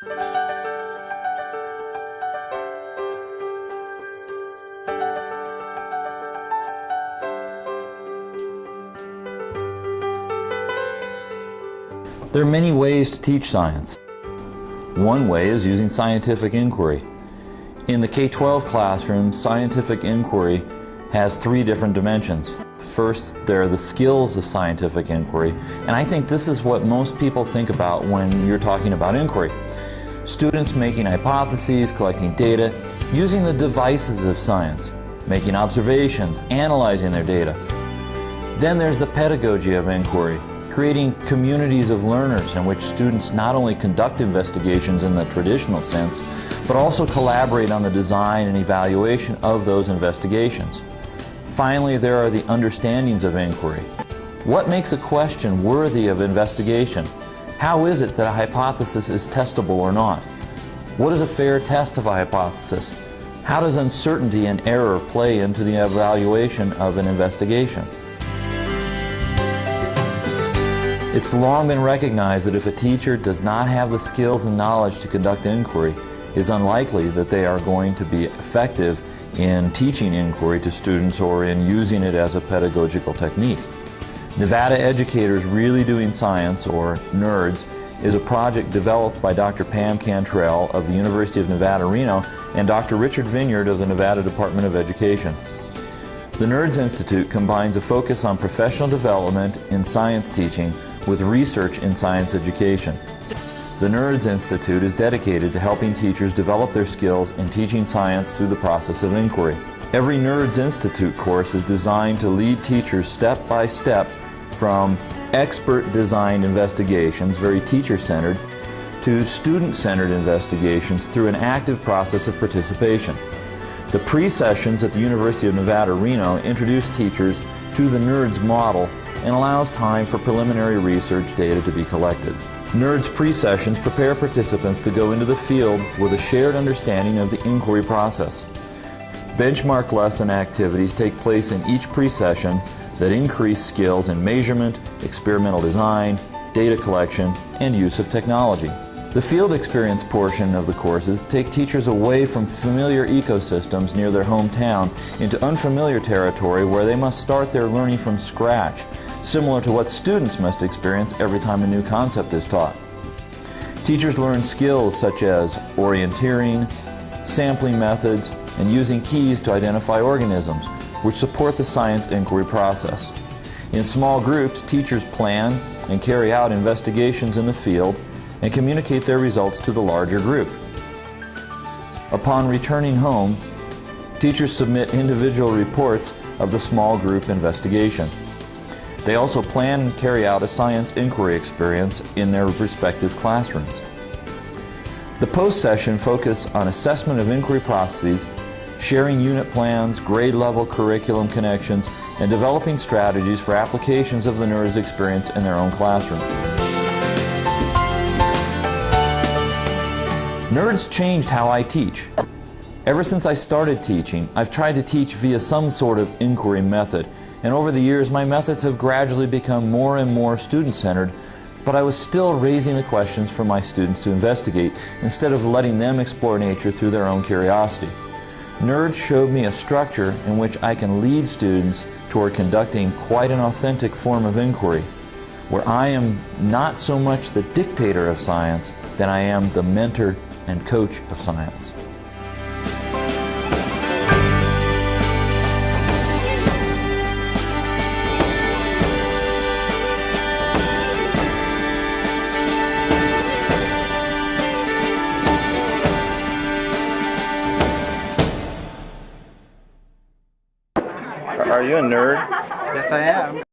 There are many ways to teach science. One way is using scientific inquiry. In the K-12 classroom, scientific inquiry has three different dimensions. First, there are the skills of scientific inquiry, and I think this is what most people think about when you're talking about inquiry. Students making hypotheses, collecting data, using the devices of science, making observations, analyzing their data. Then there's the pedagogy of inquiry, creating communities of learners in which students not only conduct investigations in the traditional sense, but also collaborate on the design and evaluation of those investigations. Finally, there are the understandings of inquiry. What makes a question worthy of investigation? How is it that a hypothesis is testable or not? What is a fair test of a hypothesis? How does uncertainty and error play into the evaluation of an investigation? It's long been recognized that if a teacher does not have the skills and knowledge to conduct inquiry, it's unlikely that they are going to be effective in teaching inquiry to students or in using it as a pedagogical technique. Nevada Educators Really Doing Science, or NERDS, is a project developed by Dr. Pam Cantrell of the University of Nevada, Reno, and Dr. Richard Vineyard of the Nevada Department of Education. The NERDS Institute combines a focus on professional development in science teaching with research in science education. The NERDS Institute is dedicated to helping teachers develop their skills in teaching science through the process of inquiry. Every NERDS Institute course is designed to lead teachers step by step from expert-designed investigations, very teacher-centered, to student-centered investigations through an active process of participation. The pre-sessions at the University of Nevada, Reno introduce teachers to the NERDS model and allows time for preliminary research data to be collected. NERDS pre-sessions prepare participants to go into the field with a shared understanding of the inquiry process. Benchmark lesson activities take place in each pre-session that increase skills in measurement, experimental design, data collection, and use of technology. The field experience portion of the courses take teachers away from familiar ecosystems near their hometown into unfamiliar territory where they must start their learning from scratch, similar to what students must experience every time a new concept is taught. Teachers learn skills such as orienteering, sampling methods, and using keys to identify organisms, which support the science inquiry process. In small groups, teachers plan and carry out investigations in the field and communicate their results to the larger group. Upon returning home, teachers submit individual reports of the small group investigation. They also plan and carry out a science inquiry experience in their respective classrooms. The post-session focus on assessment of inquiry processes, sharing unit plans, grade-level curriculum connections, and developing strategies for applications of the NERDS experience in their own classroom. NERDS changed how I teach. Ever since I started teaching, I've tried to teach via some sort of inquiry method, and over the years my methods have gradually become more and more student-centered, but I was still raising the questions for my students to investigate instead of letting them explore nature through their own curiosity. NERDS showed me a structure in which I can lead students toward conducting quite an authentic form of inquiry, where I am not so much the dictator of science than I am the mentor and coach of science. Are you a nerd? Yes, I am.